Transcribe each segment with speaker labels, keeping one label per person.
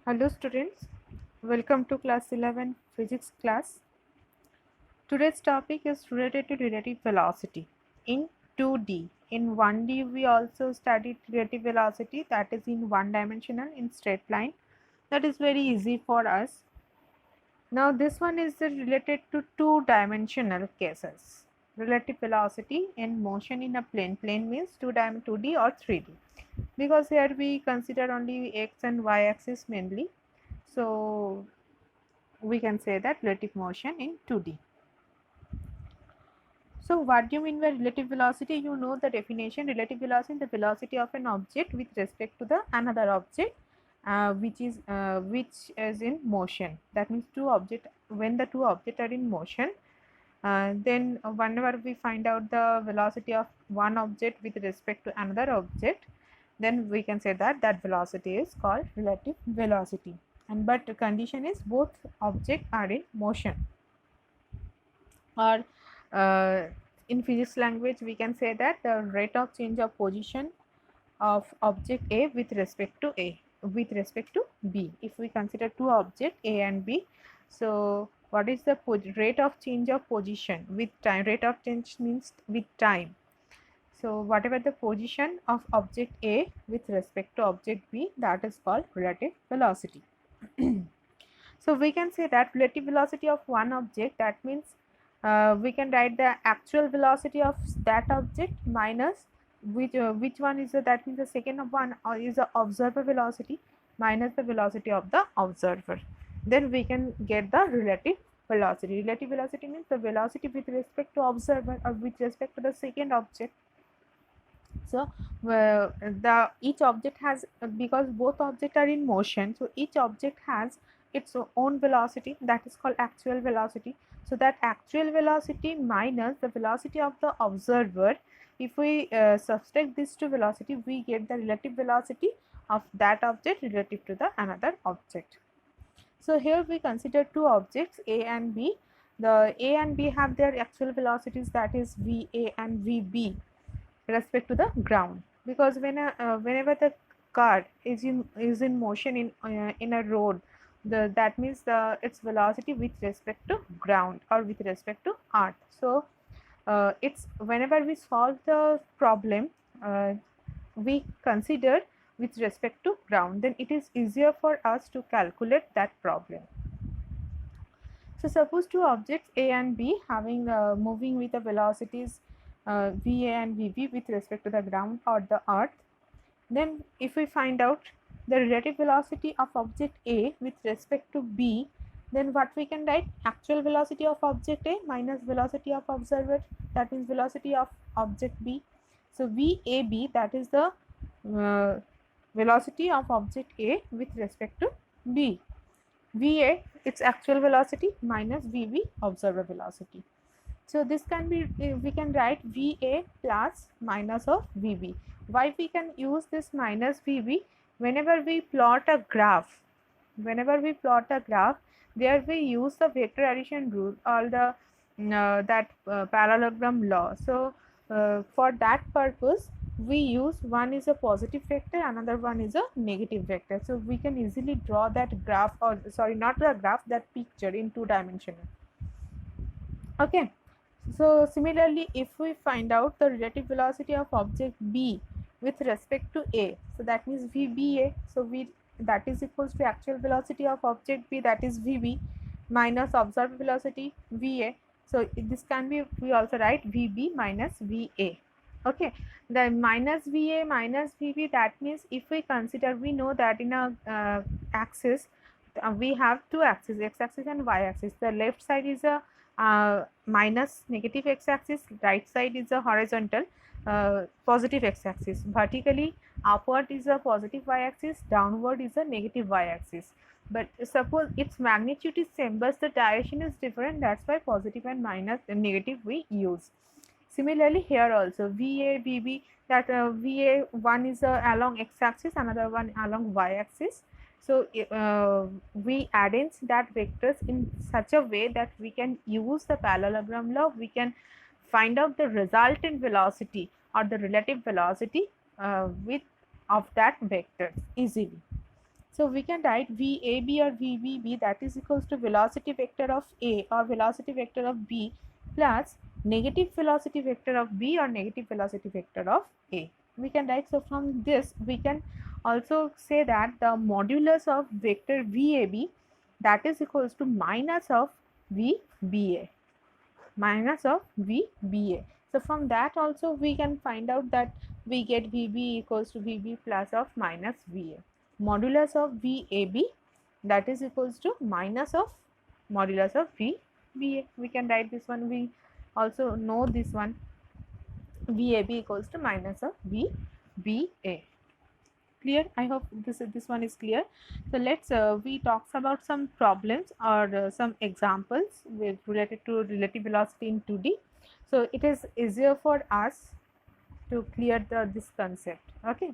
Speaker 1: Hello students, welcome to class 11 physics class. Today's topic is related to relative velocity in 2D. In 1D we also studied relative velocity, that is in one dimensional in straight line. That is very easy for us. Now this one is related to two dimensional cases. Relative velocity in motion in a plane. Plane means 2D or 3D. Because here we consider only x and y axis mainly. So we can say that relative motion in 2D. So what do you mean by relative velocity? You know the definition. Relative velocity is the velocity of an object with respect to the another object, which is in motion. That means when the two objects are in motion, then whenever we find out the velocity of one object with respect to another object, then we can say that that velocity is called relative velocity. And but the condition is both objects are in motion, or in physics language we can say that the rate of change of position of object A with respect to B. If we consider two objects A and B, so what is the rate of change of position with time? Rate of change means with time. So whatever the position of object A with respect to object B, that is called relative velocity. So we can say that relative velocity of one object, that means we can write the actual velocity of that object minus which one is that means the second one is the observer velocity minus the velocity of the observer. Then we can get the relative velocity. Relative velocity means the velocity with respect to observer or with respect to the second object. So the each object has, because both objects are in motion, so each object has its own velocity, that is called actual velocity. So that actual velocity minus the velocity of the observer, if we subtract these two velocity, we get the relative velocity of that object relative to the another object. So here we consider two objects A and B. The A and B have their actual velocities, that is VA and VB, respect to the ground, because whenever the car is in motion in a road, that means its velocity with respect to ground or with respect to earth. So it's whenever we solve the problem, we consider with respect to ground, then it is easier for us to calculate that problem. So suppose two objects A and B having moving with the velocities VA and VB with respect to the ground or the earth. Then if we find out the relative velocity of object A with respect to B, then what we can write? Actual velocity of object A minus velocity of observer, that means velocity of object B. So VAB, that is the velocity of object A with respect to B. VA, its actual velocity minus VB, observer velocity. So this can be, we can write VA plus minus of VB. Why we can use this minus VB? Whenever we plot a graph, there we use the vector addition rule or the parallelogram law. So for that purpose we use one is a positive vector, another one is a negative vector. So we can easily draw that graph, or sorry, not the graph, that picture in two dimensional. Okay. So similarly, if we find out the relative velocity of object B with respect to A, so that means VBA, so that is equals to actual velocity of object B, that is VB, minus observed velocity VA. So this can be, we also write VB minus VA. Okay, the minus VA minus VB, that means if we consider, we know that in a axis we have two axes, x axis and y axis. The left side is a minus negative x axis, right side is a horizontal positive x axis. Vertically upward is a positive y axis, downward is a negative y axis. But suppose its magnitude is same but the direction is different, that's why positive and minus and negative we use. Similarly here also VA VB, that VA one is along x axis, another one along y axis. So we arrange that vectors in such a way that we can use the parallelogram law, we can find out the resultant velocity or the relative velocity with of that vector easily. So we can write VAB or VBB, that is equals to velocity vector of A or velocity vector of B plus negative velocity vector of B or negative velocity vector of A. We can write, so from this we can also say that the modulus of vector VAB, that is equals to minus of VBA, minus of VBA. So from that also we can find out that we get VB equals to VB plus of minus VA. Modulus of VAB, that is equals to minus of modulus of VBA. We can write this one. We also know this one, VAB equals to minus of VBA. Clear? I hope this one is clear. So let's we talks about some problems or some examples with related to relative velocity in 2D. So it is easier for us to clear this concept. Okay.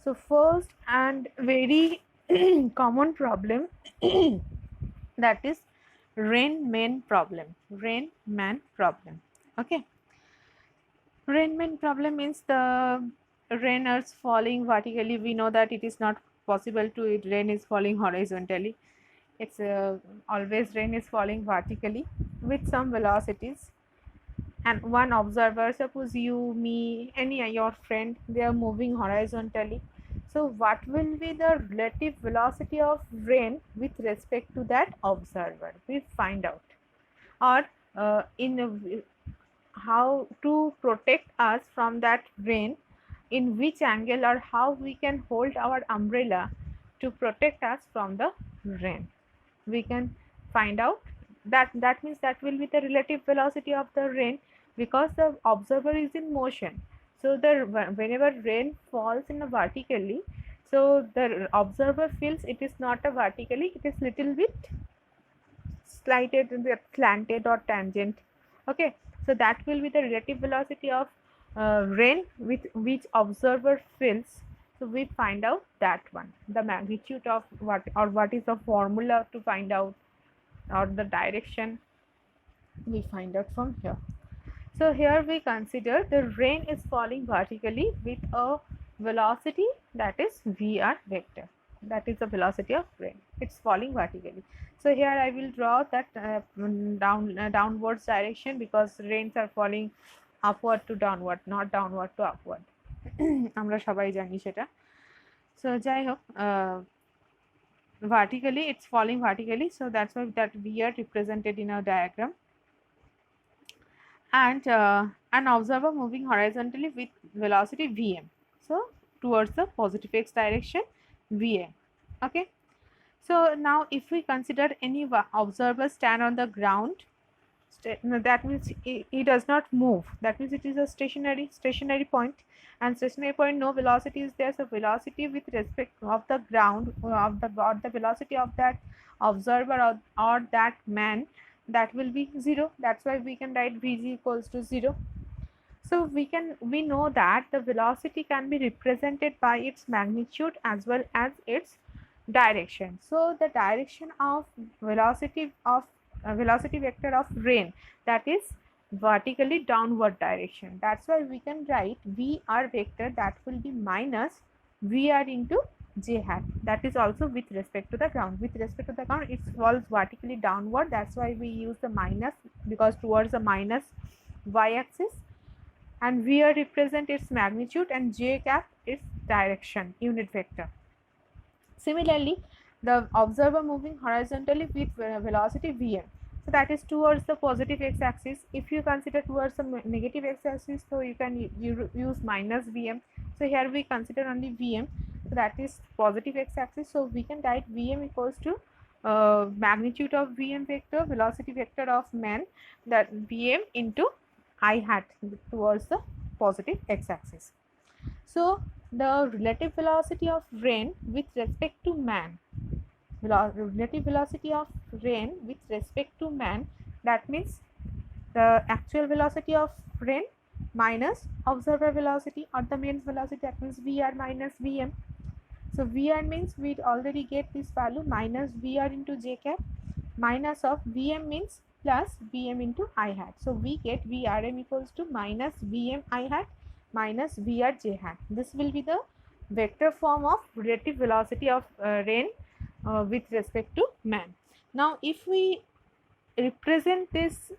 Speaker 1: So first and very common problem that is Riemann problem. Riemann problem. Okay. Riemann problem means the rain is falling vertically. We know that it is not possible to it. Rain is falling horizontally. It's always rain is falling vertically with some velocities. And one observer, suppose you, me, any your friend, they are moving horizontally. So what will be the relative velocity of rain with respect to that observer? We find out. Or how to protect us from that rain, in which angle or how we can hold our umbrella to protect us from the rain. We can find out that means that will be the relative velocity of the rain, because the observer is in motion. So the whenever rain falls in a vertically, so the observer feels it is not a vertically, it is little bit slighted, slanted or tangent. Okay, so that will be the relative velocity of rain with which observer feels. So we find out that one, the magnitude of what is the formula to find out, or the direction we find out from here. So here we consider the rain is falling vertically with a velocity that is VR vector. That is the velocity of rain. It's falling vertically. So here I will draw that downwards direction, because rains are falling upward to downward, not downward to upward. আমরা সবাই জানি সেটা. So যাই হোক, vertically it's falling vertically, so that's why that we are represented in a diagram. And an observer moving horizontally with velocity Vm, so towards the positive x direction Vm. Okay, so now if we consider any observer stand on the ground, that means he does not move, that means it is a stationary point, and stationary point no velocity is there. So velocity with respect of the ground of the velocity of that observer or that man, that will be 0. That's why we can write Vg equals to 0. So we know that the velocity can be represented by its magnitude as well as its direction. So the direction of velocity vector of rain, that is vertically downward direction. That's why we can write VR vector, that will be minus VR into j hat. That is also with respect to the ground. With respect to the ground, it falls vertically downward. That's why we use the minus, because towards the minus y-axis, and VR represent its magnitude and j cap its direction, unit vector. Similarly, the observer moving horizontally with velocity Vm, so that is towards the positive x-axis. If you consider towards the negative x-axis, so you can use minus Vm. So here we consider only Vm, so that is positive x-axis. So we can write Vm equals to magnitude of Vm vector, velocity vector of man, that Vm into I hat towards the positive x-axis. So the relative velocity of rain with respect to man, relative velocity of rain with respect to man, that means the actual velocity of rain minus observer velocity or the man's velocity, that means VR minus Vm. So VR means we already get this value, minus VR into j cap, minus of Vm means plus Vm into I hat. So we get Vrm equals to minus Vm I hat minus VR j hat. This will be the vector form of relative velocity of rain with respect to man. Now if we represent this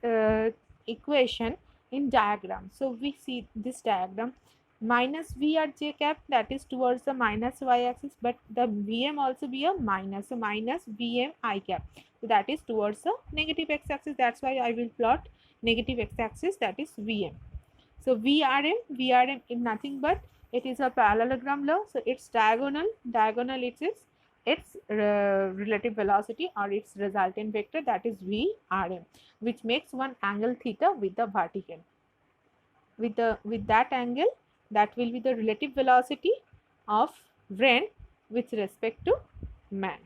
Speaker 1: equation in diagram, so we see this diagram, minus v at j cap, that is towards the minus y axis, but the vm also be a minus, so minus vm I cap, so that is towards the negative x axis. That's why I will plot negative x axis, that is vm. So vrm is nothing but it is a parallelogram law, so its diagonal it is its relative velocity or its resultant vector, that is vrm, which makes one angle theta with the vertical. With that angle, that will be the relative velocity of rain with respect to man.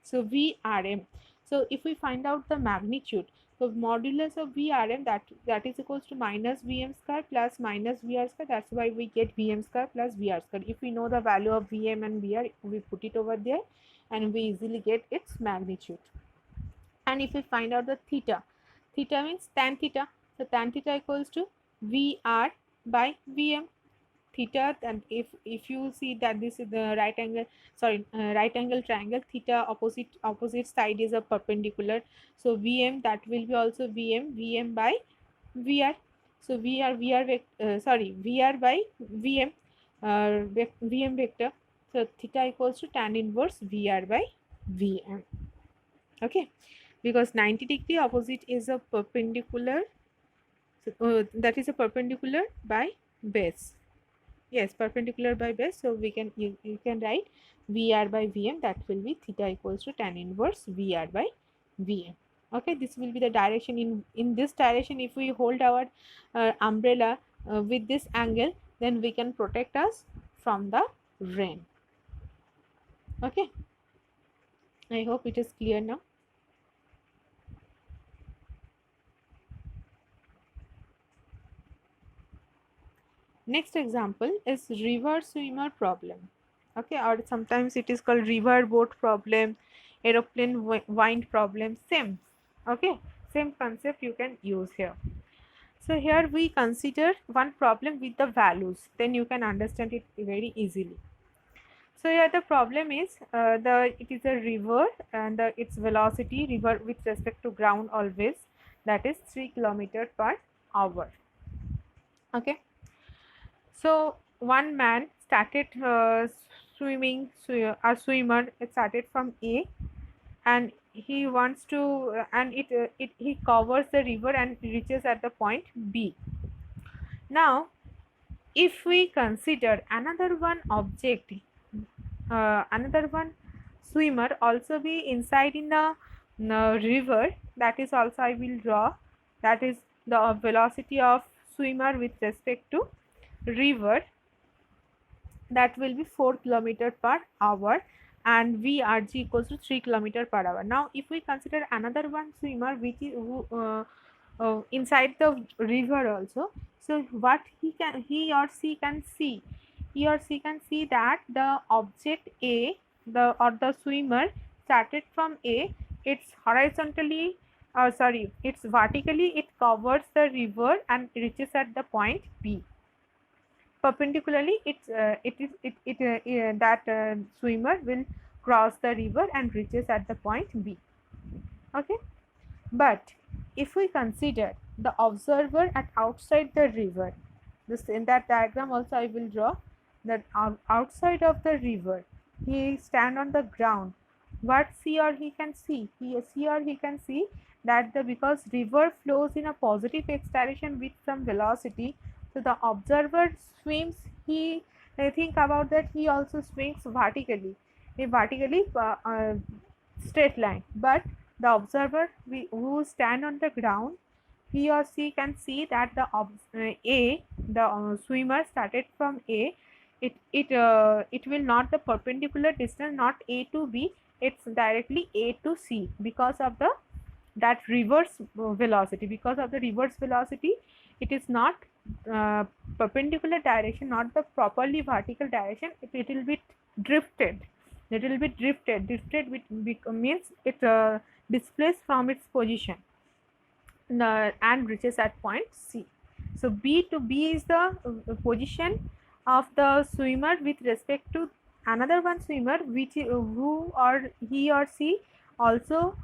Speaker 1: So vrm. So if we find out the magnitude, so modulus of vrm, that is equals to minus vm square plus minus vr square. That's why we get vm square plus vr square. If we know the value of vm and vr, we put it over there and we easily get its magnitude. And if we find out the theta, theta means tan theta, so tan theta equals to vr by vm theta. And if you see that this is the right angle triangle, theta opposite side is a perpendicular, so vm, that will be also vm by vr. So vr by vm, vm vector, so theta equals to tan inverse vr by vm. Okay, because 90-degree opposite is a perpendicular, so, that is a perpendicular by base. Yes, perpendicular by base, so we can you can write vr by vm, that will be theta equals to tan inverse vr by vm. Okay, this will be the direction. In this direction, if we hold our umbrella with this angle, then we can protect us from the rain. Okay, I hope it is clear now. Next example is river swimmer problem. Okay, or sometimes it is called river boat problem, aeroplane wind problem, same. Okay, same concept you can use here. So here we consider one problem with the values, then you can understand it very easily. So here the problem is it is a river and its velocity, river with respect to ground always, that is 3 km/h. Okay, so one man started swimming, a swimmer started from A, and he wants to and he covers the river and reaches at the point B. Now if we consider another one object, another one swimmer also be inside in the river, that is also I will draw, that is the velocity of swimmer with respect to river, that will be 4 km/h, and vrg equals to 3 km/h. Now if we consider another one swimmer which is inside the river also, so what he or she can see that the object A, the swimmer started from A, it's horizontally it's vertically, it covers the river and reaches at the point B. Perpendicularly, that swimmer will cross the river and reaches at the point B. Okay, but if we consider the observer at outside the river, this in that diagram also I will draw that outside of the river, he stand on the ground. What she or he can see? He can see that because river flows in a positive x direction with some velocity, so the observer swims. He think about that. He also swims vertically, straight line. But the observer who stand on the ground, he or she can see that the swimmer started from A. It will not the perpendicular distance, not A to B. It's directly A to C because of that reverse velocity. Because of the reverse velocity, it is not perpendicular direction, not the properly vertical direction. It will be drifted. Drifted means it displays from its position and reaches at point C. So B to B is the position of the swimmer with respect to another one swimmer which who or he or she also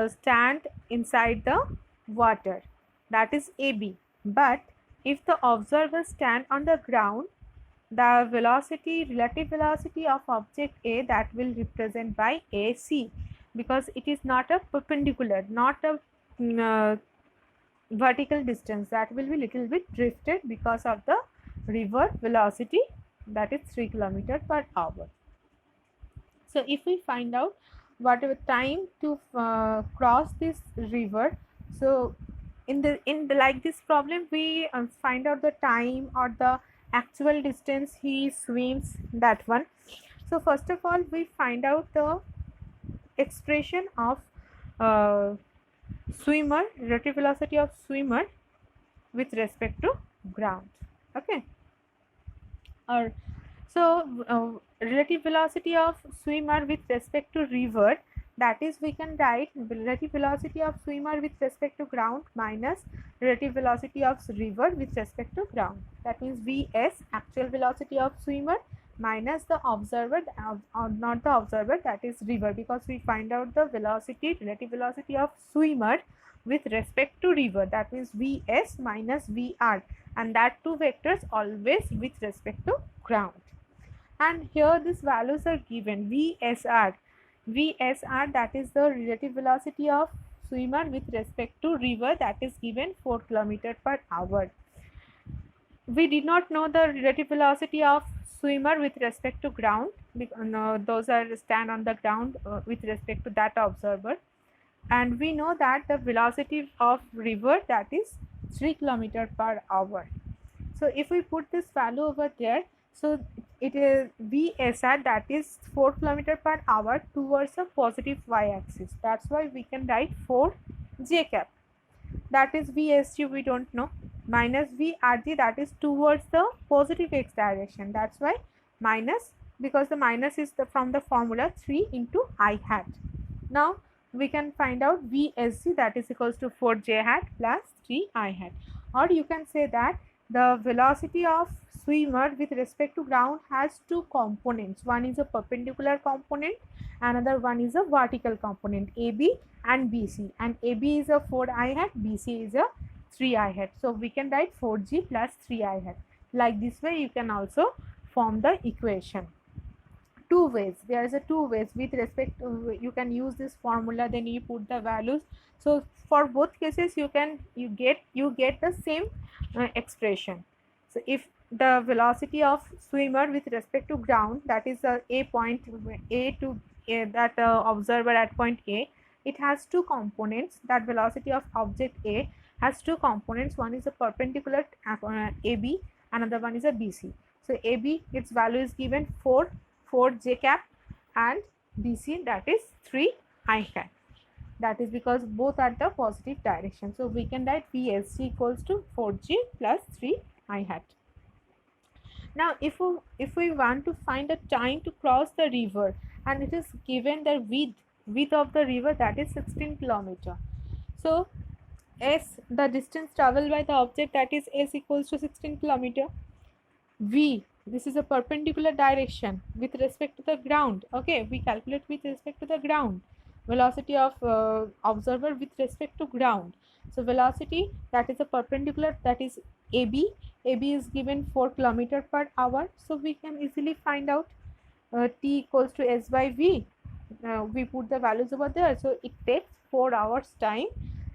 Speaker 1: stand inside the water, that is AB. But if the observer stand on the ground, the velocity, relative velocity of object A, that will represent by AC, because it is not a perpendicular, not a vertical distance, that will be little bit drifted because of the river velocity, that is 3 km per hour. So if we find out whatever time to cross this river, so in the like this problem we find out the time or the actual distance he swims, that one. So first of all we find out the expression of swimmer, relative velocity of swimmer with respect to ground. Okay, or so relative velocity of swimmer with respect to river, that is we can write relative velocity of swimmer with respect to ground minus relative velocity of river with respect to ground. That means Vs, actual velocity of swimmer, minus the observer, or not the observer, that is river, because we find out the velocity, relative velocity of swimmer with respect to river, that means Vs minus Vr, and that two vectors always with respect to ground. And here these values are given. VSR, that is the relative velocity of swimmer with respect to river, that is given 4 km per hour. We did not know the relative velocity of swimmer with respect to ground, because those are stand on the ground with respect to that observer, and we know that the velocity of river, that is 3 km per hour. So if we put this value over there, so it is VSR, that is 4 km per hour towards a positive y-axis. That's why we can write 4 j cap, that is VSG we don't know, minus VRG, that is towards the positive x direction. That's why minus, because the minus is from the formula 3 into I hat. Now we can find out VSG, that is equals to 4 j hat plus 3 I hat. Or you can say that the velocity of swimmer with respect to ground has two components. One is a perpendicular component, another one is a vertical component, AB and BC, and AB is a 4 I hat, BC is a 3 I hat. So we can write 4G plus 3 I hat. Like this way you can also form the equation. Two ways, there is a two ways with respect to, you can use this formula, then you put the values. So for both cases you get the same expression. So if the velocity of swimmer with respect to ground, that is a point A to A, that observer at point A, it has two components. That velocity of object A has two components. One is a perpendicular AB, another one is a BC. So AB, its value is given 4 j cap, and BC, that is 3 I cap. That is because both are the positive direction. So we can write VSG equals to 4G plus 3 I hat. Now if we want to find a time to cross the river, and it is given the width of the river, that is 16 km. So S, the distance traveled by the object, that is S equals to 16 km. V, this is a perpendicular direction with respect to the ground. Okay, we calculate with respect to the ground. Velocity of observer with respect to ground. So velocity, that is a perpendicular, that is AB. AB is given 4 km per hour. So we can easily find out T equals to S by V. We put the values over there. So it takes 4 hours time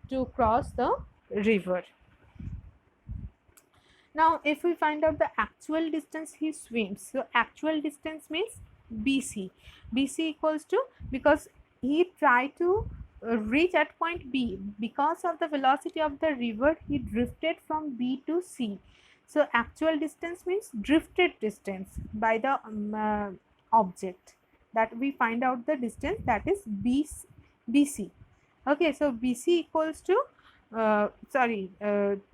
Speaker 1: to cross the river. Now if we find out the actual distance he swims, so actual distance means BC. BC equals to, because he tried to reach at point B, because of the velocity of the river he drifted from B to C. So actual distance means drifted distance by the object, that we find out the distance, that is BC. Okay, so BC equals to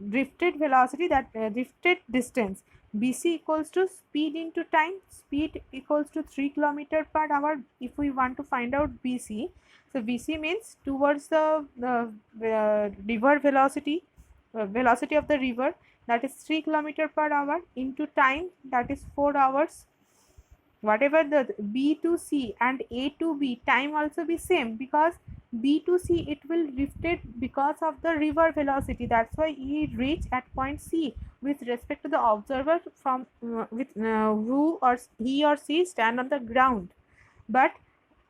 Speaker 1: drifted velocity, that drifted distance, BC equals to speed into time. Speed equals to 3 km per hour if we want to find out BC. So BC means towards the river velocity, velocity of the river, that is 3 km/h into time, that is 4 hours. Whatever the B to C and A to B time also be same, because B to C it will drifted because of the river velocity. That's why he reach at point C with respect to the observer from who or he or she stand on the ground. But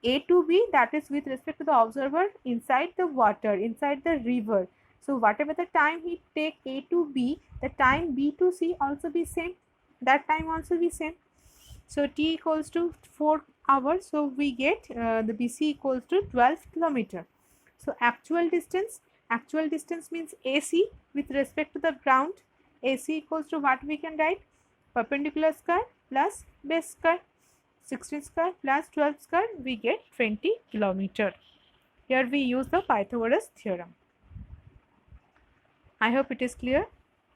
Speaker 1: A to B, that is with respect to the observer inside the water, inside the river. So whatever the time he take A to B, the time B to C also be same. That time also be same. So T equals to 4 hours. So we get the BC equals to 12 km. So actual distance means AC with respect to the ground. AC equals to what we can write? Perpendicular square plus base square. 16 square plus 12 square, we get 20 km. Here we use the Pythagoras theorem. I hope it is clear.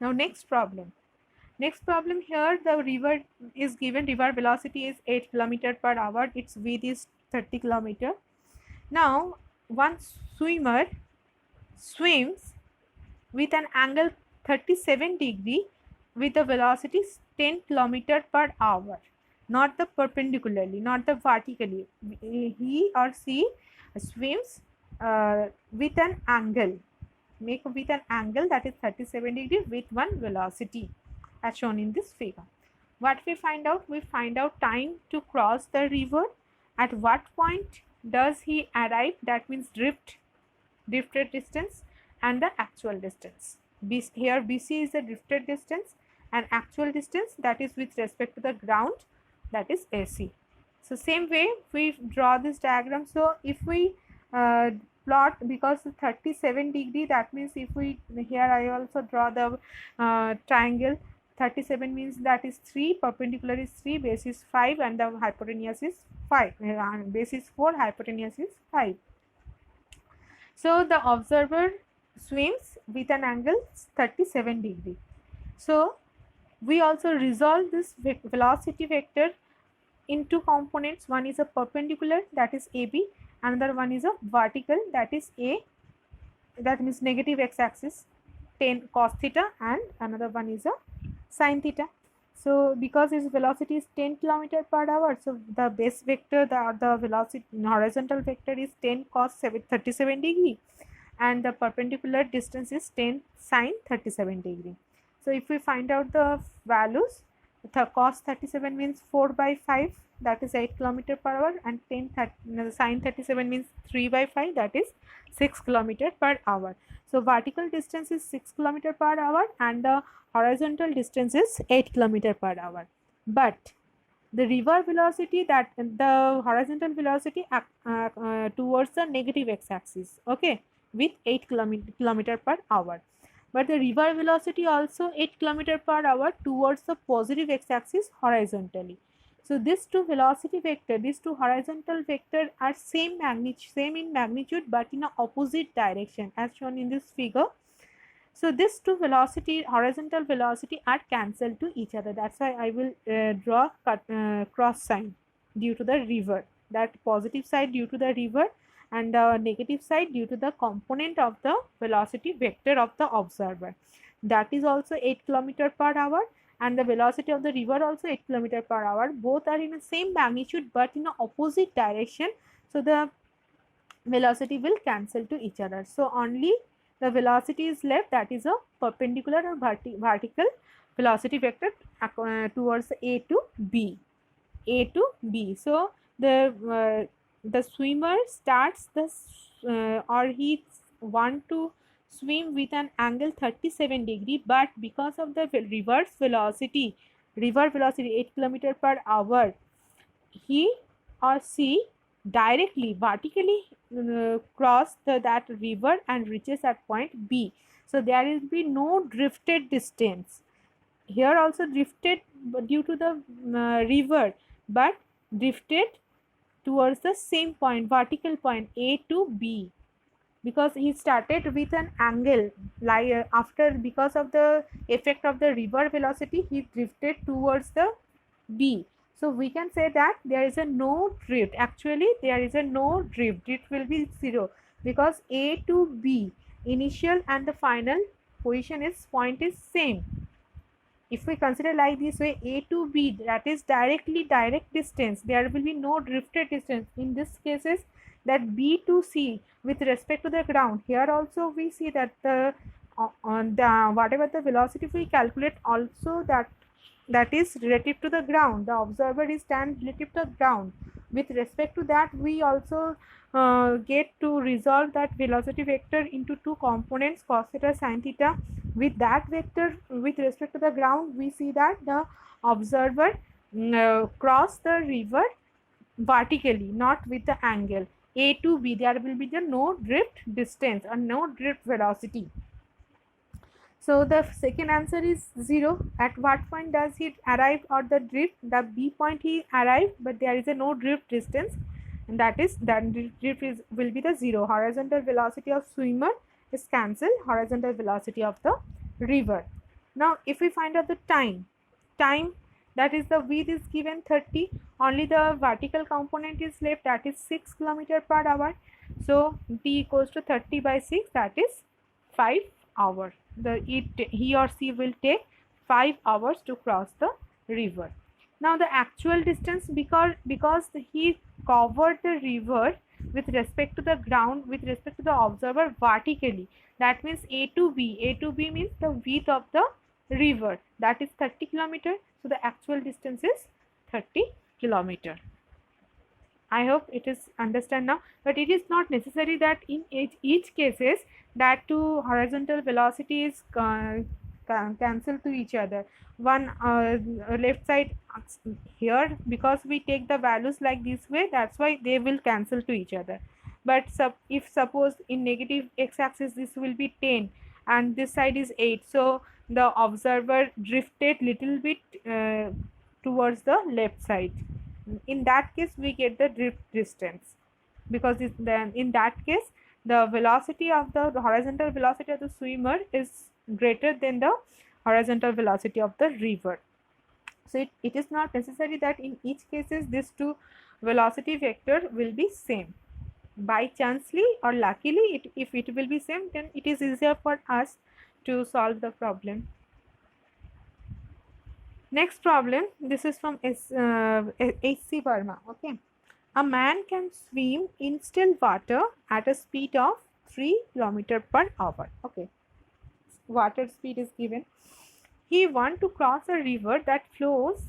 Speaker 1: Now next problem. Next problem, here the river is given, river velocity is 8 km/h, its width is 30 km. Now one swimmer swims with an angle 37 degree with the velocity 10 km/h. Not the perpendicularly, not the vertically. He or she swims with an angle, with an angle that is 37 degree with one velocity as shown in this figure. What we find out? We find out time to cross the river. At what point does he arrive? That means drifted distance, and the actual distance. Here BC is the drifted distance, and actual distance, that is with respect to the ground, that is AC. So same way we draw this diagram. So if we plot, because 37 degree, that means if we, here I also draw the triangle. 37 means that is 3, perpendicular is 3, base is 5, and the hypotenuse is 5. Base is 4, hypotenuse is 5. So the observer swims with an angle 37 degree. So we also resolve this velocity vector in two components. One is a perpendicular, that is AB, another one is a vertical, that is A, that means negative x-axis, 10 cos theta, and another one is a sin theta. So because its velocity is 10 km/h, so the base vector, the velocity horizontal vector is 10 cos 37 degree, and the perpendicular distance is 10 sin 37 degree. So if we find out the values, the cos 37 means 4/5, that is 8 km/h, and sin 37 means 3/5, that is 6 km/h. So vertical distance is 6 km/h, and the horizontal distance is 8 km/h. But the river velocity, that the horizontal velocity towards the negative x-axis, okay, with 8 km/h. But the river velocity also 8 km/h towards the positive x-axis horizontally. So these two velocity vector, these two horizontal vector are same in magnitude, but in a opposite direction as shown in this figure. So these two velocity, horizontal velocity, are cancelled to each other. That's why I will draw cross sign due to the river. That positive side due to the river, and the negative side due to the component of the velocity vector of the observer. That is also 8 km/h, and the velocity of the river also 8 km/h. Both are in the same magnitude but in the opposite direction. So the velocity will cancel to each other. So only the velocity is left, that is a perpendicular or vertical velocity vector towards A to B. A to B. So the swimmer starts or he want to swim with an angle 37 degree, but because of the river velocity 8 km/h, he or she directly vertically cross that river and reaches at point B. So there will be no drifted distance. Here also drifted due to the river, but drifted towards the same point, vertical point A to B, because he started with an angle because of the effect of the river velocity, he drifted towards the B. So we can say that there is a no drift. Actually there is a no drift, it will be 0, because A to B initial and the final position is point is same. if we consider like this way, A to B, that is direct distance, there will be no drifted distance. In this cases, that B to C with respect to the ground, here also we see that the on the whatever the velocity we calculate, also that is relative to the ground. The observer is stand relative to the ground. With respect to that, we also get to resolve that velocity vector into two components, cos theta sin theta. With that vector with respect to the ground, we see that the observer cross the river vertically, not with the angle A to B. There will be the no drift distance or no drift velocity. So the second answer is 0. At what point does he arrive at the drift? The B point he arrived, but there is a no drift distance, and that drift will be the 0. Horizontal velocity of swimmer is cancelled. Horizontal velocity of the river. Now, if we find out the time, that is the width is given 30. Only the vertical component is left, that is 6 km/h. So t equals to 30 by 6, that is 5 hours. He or she will take 5 hours to cross the river. Now the actual distance, because he covered the river with respect to the ground, with respect to the observer vertically, that means A to B. A to B means the width of the river, that is 30 km. So the actual distance is 30 km. I hope it is understand now, but it is not necessary that in each cases that two horizontal velocity is cancel to each other. One left side here, because we take the values like this way, that's why they will cancel to each other. But if suppose in negative x-axis this will be 10 and this side is 8, so the observer drifted little bit towards the left side. In that case we get the drift distance, because then in that case the velocity of the horizontal velocity of the swimmer is greater than the horizontal velocity of the river. So it is not necessary that in each cases these two velocity vector will be same. By chancely or luckily, if it will be same, then it is easier for us to solve the problem. Next problem, this is from H.C. Verma. Okay, a man can swim in still water at a speed of 3 km/h. Okay, water speed is given. He wants to cross a river that flows.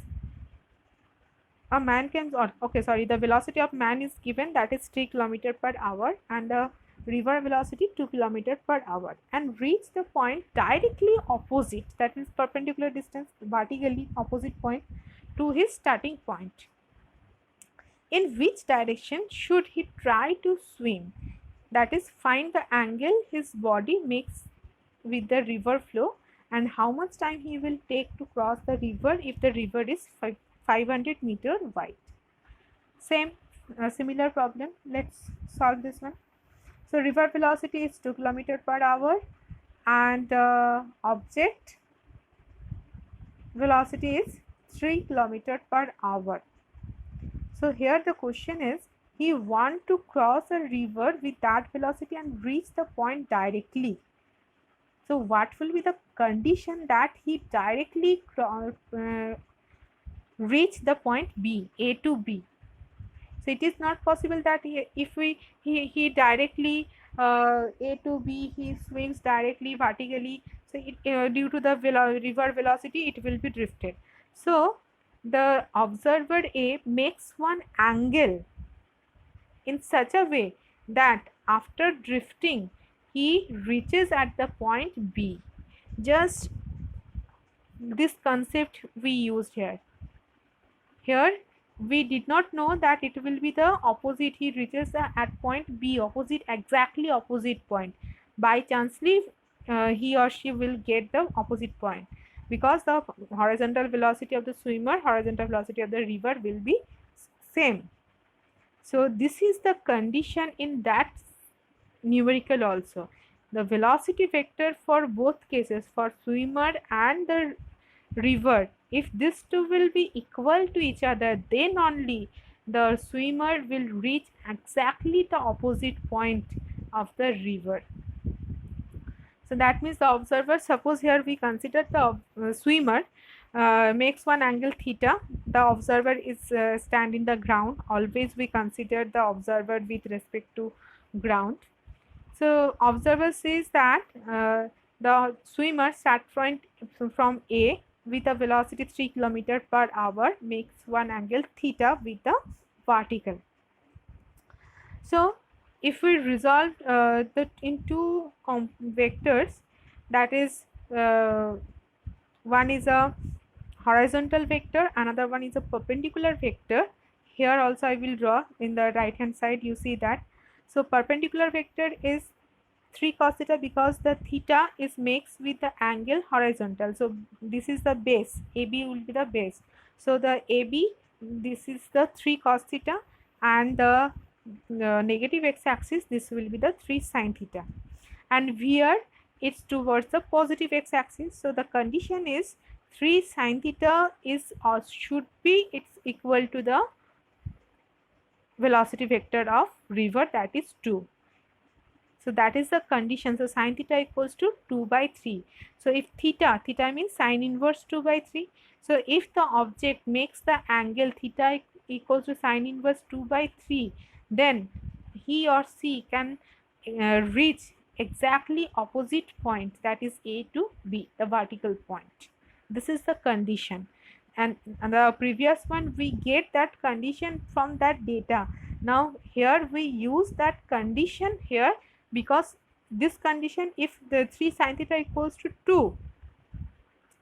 Speaker 1: A man can, the velocity of man is given, that is 3 km/h, and the river velocity 2 km/h, and reach the point directly opposite, that is perpendicular distance, vertically opposite point to his starting point. In which direction should he try to swim? That is, find the angle his body makes with the river flow and how much time he will take to cross the river if the river is 500 meter wide. Similar problem. Let's solve this one. So river velocity is 2 km/h and object velocity is 3 km/h. So here the question is, he wants to cross a river with that velocity and reach the point directly. So what will be the condition that he directly reach the point B, A to B? So it is not possible that he directly A to B, he swims directly vertically. So due to the river velocity, it will be drifted. So the observer A makes one angle in such a way that after drifting he reaches at the point B. Just this concept we used here. Here we did not know that it will be the opposite. He reaches at point B, exactly opposite point. By chancely he or she will get the opposite point, because the horizontal velocity of the swimmer, horizontal velocity of the river will be same. So this is the condition in that numerical also. The velocity vector for both cases, for swimmer and the river, if these two will be equal to each other, then only the swimmer will reach exactly the opposite point of the river. So that means the observer, suppose here we consider the swimmer makes one angle theta. The observer is stand in the ground. Always we consider the observer with respect to ground. So observer says that the swimmer start from A with a velocity 3 km/h makes one angle theta with the vertical. So if we resolve the in two vectors, that is one is a horizontal vector, another one is a perpendicular vector. Here also I will draw in the right hand side, you see that. So perpendicular vector is 3 cos theta because the theta is mixed with the angle horizontal. So this is the base, AB will be the base. So the AB, this is the 3 cos theta, and the negative x-axis, this will be the 3 sin theta, and here it's towards the positive x-axis. So the condition is 3 sin theta is or should be it's equal to the velocity vector of river, that is 2. So that is the condition. So sin theta equals to 2/3. So if theta means sin inverse 2/3. So if the object makes the angle theta equals to sin inverse 2/3, then he or she can reach exactly opposite point, that is A to B, the vertical point. This is the condition, and the previous one we get that condition from that data. Now here we use that condition here, because this condition, if the 3 sin theta equals to 2,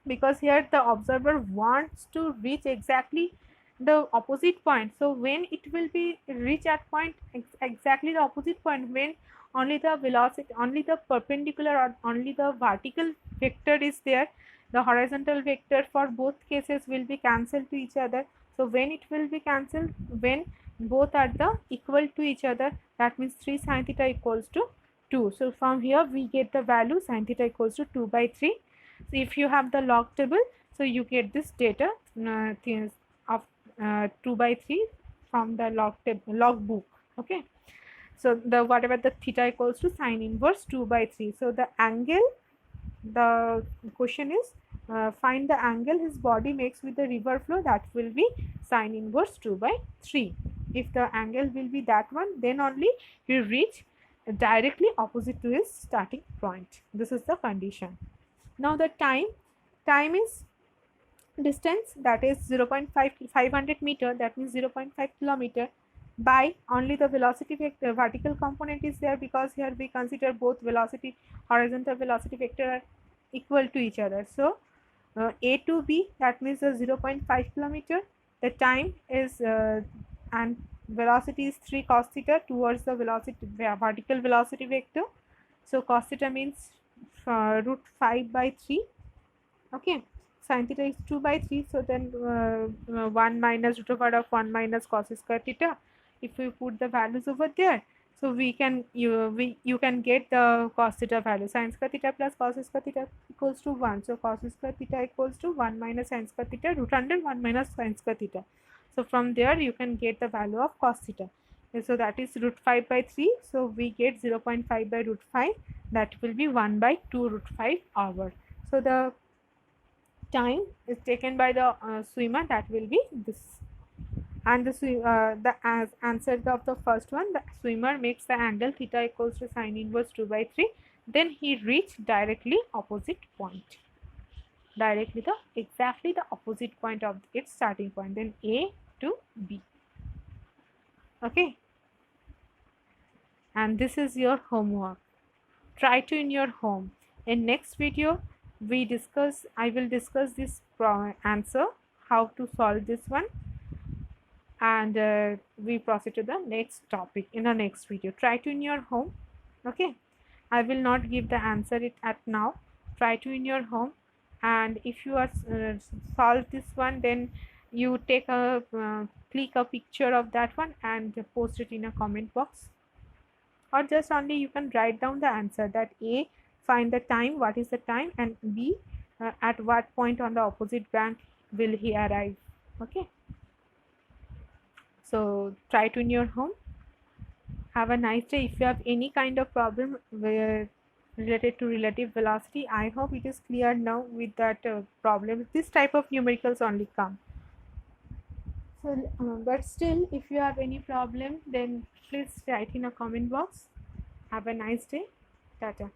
Speaker 1: because here the observer wants to reach exactly the opposite point. So when it will be reach at point exactly the opposite point, when only the velocity, only the perpendicular or only the vertical vector is there, the horizontal vector for both cases will be cancelled to each other. So when it will be cancelled, when both are the equal to each other, that means 3 sin theta equals to 2. So from here we get the value sin theta equals to 2/3. So if you have the log table, so you get this data of 2/3 from the log book. Okay, so the whatever the theta equals to sin inverse 2/3. So the angle, the question is find the angle his body makes with the river flow, that will be sin inverse 2/3. If the angle will be that one, then only he reach directly opposite to his starting point. This is the condition. Now the time is distance, that is 500 meter, that means 0.5 kilometer, by only the velocity vector vertical component is there, because here we consider both velocity, horizontal velocity vector are equal to each other. So A to B, that means 0.5 kilometer. The time is and velocity is 3 cos theta towards the velocity vertical velocity vector. So cos theta means root 5/3. Okay, sin theta is 2/3. So then 1 minus root over of 1 minus cos square theta. If we put the values over there, so we can you can get the cos theta value. Sin square theta plus cos square theta equals to 1. So cos square theta equals to 1 minus sin square theta root under 1 minus sin square theta. So from there you can get the value of cos theta. So that is root 5/3. So we get 0.5 by root 5. That will be 1/2 root 5 hour. So the time is taken by the swimmer, that will be this. And the answer of the first one, the swimmer makes the angle theta equals to sin inverse 2/3. Then he reached directly opposite point, directly exactly the opposite point of its starting point, then A to B. Okay, and this is your homework. Try to in your home. In next video I will discuss this answer, how to solve this one, and we proceed to the next topic in the next video. Try to in your home. Okay, I will not give the answer it at now. Try to in your home, and if you are solve this one, then you take a click a picture of that one and post it in a comment box, or just only you can write down the answer, that A, find the time, what is the time, and B, at what point on the opposite bank will he arrive. Okay, so try to in your home. Have a nice day. If you have any kind of problem related to relative velocity. I hope it is clear now with that problem. This type of numericals only come. So, but still, if you have any problem, then please write in a comment box. Have a nice day. Tata.